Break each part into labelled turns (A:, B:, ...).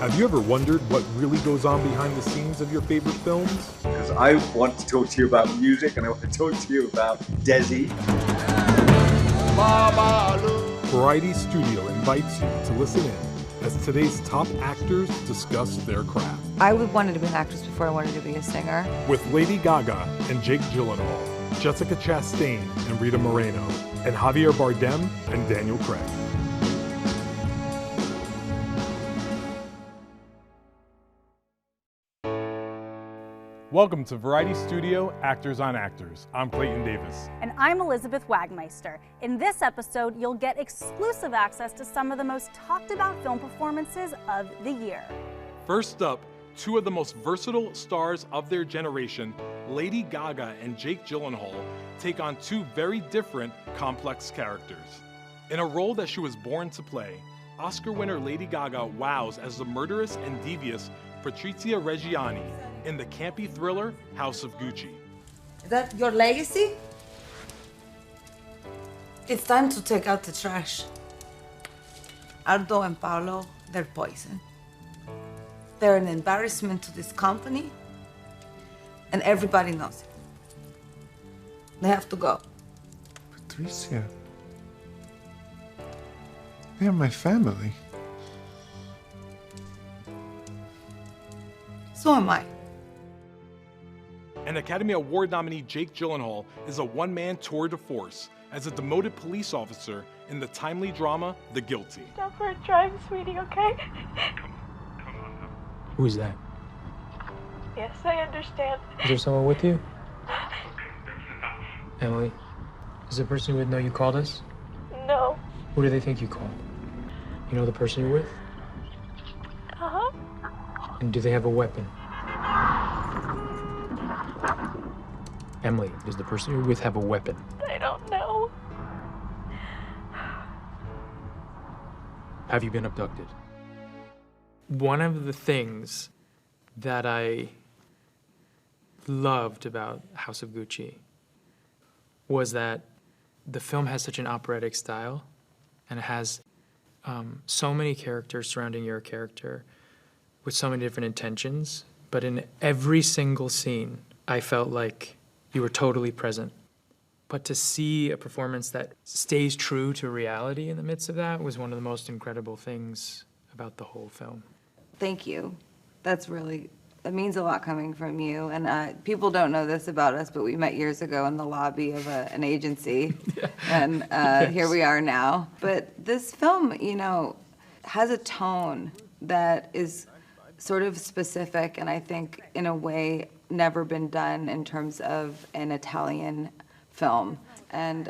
A: Have you ever wondered what really goes on behind the scenes of your favorite films?
B: Because I want to talk to you about music and I want to talk to you about Desi.
A: Variety Studio invites you to listen in as today's top actors discuss their craft.
C: I wanted to be an actress before I wanted to be a singer.
A: With Lady Gaga and Jake Gyllenhaal, Jessica Chastain and Rita Moreno, and Javier Bardem and Daniel Craig. Welcome to Variety Studio Actors on Actors. I'm Clayton Davis.
D: And I'm Elizabeth Wagmeister. In this episode, you'll get exclusive access to some of the most talked about film performances of the year.
A: First up, two of the most versatile stars of their generation, Lady Gaga and Jake Gyllenhaal, take on two very different, complex characters. In a role that she was born to play, Oscar winner Lady Gaga wows as the murderous and devious Patrizia Reggiani in the campy thriller House of Gucci.
E: Is that your legacy? It's time to take out the trash. Aldo and Paolo, they're poison. They're an embarrassment to this company, and everybody knows it. They have to go.
F: Patricia, they are my family.
E: So am I.
A: And Academy Award nominee Jake Gyllenhaal is a one-man tour de force as a demoted police officer in the timely drama The Guilty.
G: Stop for a drive, sweetie, okay?
H: Who's that?
G: Yes, I understand.
H: Is there someone with you? Emily, does the person you're with know you called us?
G: No.
H: Who do they think you called? You know the person you're with?
G: Uh-huh.
H: And do they have a weapon? Emily, does the person you're with have a weapon?
G: I don't know.
H: Have you been abducted? One of the things that I loved about House of Gucci was that the film has such an operatic style, and it has so many characters surrounding your character with so many different intentions, but in every single scene, I felt like you were totally present. But to see a performance that stays true to reality in the midst of that was one of the most incredible things about the whole film.
C: Thank you. That means a lot coming from you. And people don't know this about us, but we met years ago in the lobby of an agency. Yeah. And yes. Here we are now. But this film, has a tone that is sort of specific, and I think in a way never been done in terms of an Italian film. And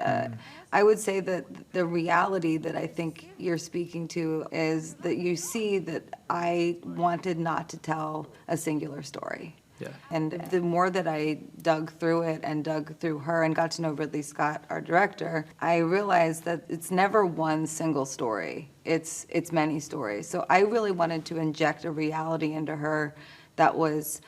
C: I would say that the reality that I think you're speaking to is that you see that I wanted not to tell a singular story.
H: Yeah.
C: And the more that I dug through it and dug through her and got to know Ridley Scott, our director, I realized that it's never one single story. It's many stories. So I really wanted to inject a reality into her that was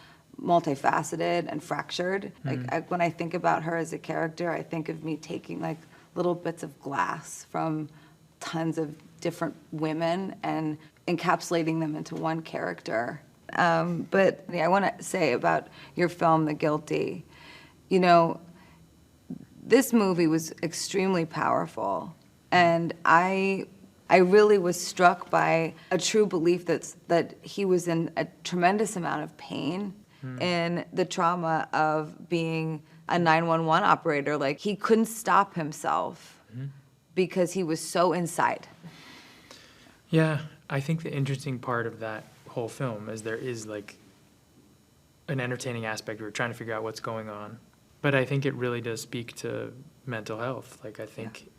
C: multifaceted and fractured. Like when I think about her as a character, I think of me taking like little bits of glass from tons of different women and encapsulating them into one character. But I want to say about your film, The Guilty, this movie was extremely powerful, and I really was struck by a true belief that he was in a tremendous amount of pain in the trauma of being a 911 operator. Like, he couldn't stop himself because he was so inside.
H: Yeah, I think the interesting part of that whole film is there is like an entertaining aspect where we're trying to figure out what's going on. But I think it really does speak to mental health. Like, I think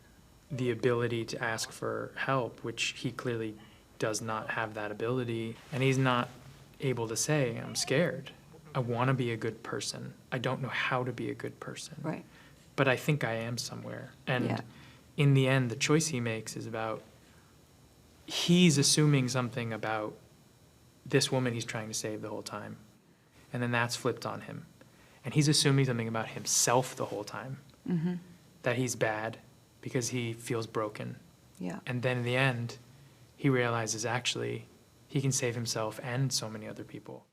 H: the ability to ask for help, which he clearly does not have that ability, and he's not able to say, I'm scared. I want to be a good person. I don't know how to be a good person.
C: Right.
H: But I think I am somewhere. And in the end, the choice he makes is about, he's assuming something about this woman he's trying to save the whole time. And then that's flipped on him. And he's assuming something about himself the whole time. That he's bad because he feels broken.
C: Yeah.
H: And then in the end, he realizes actually he can save himself and so many other people.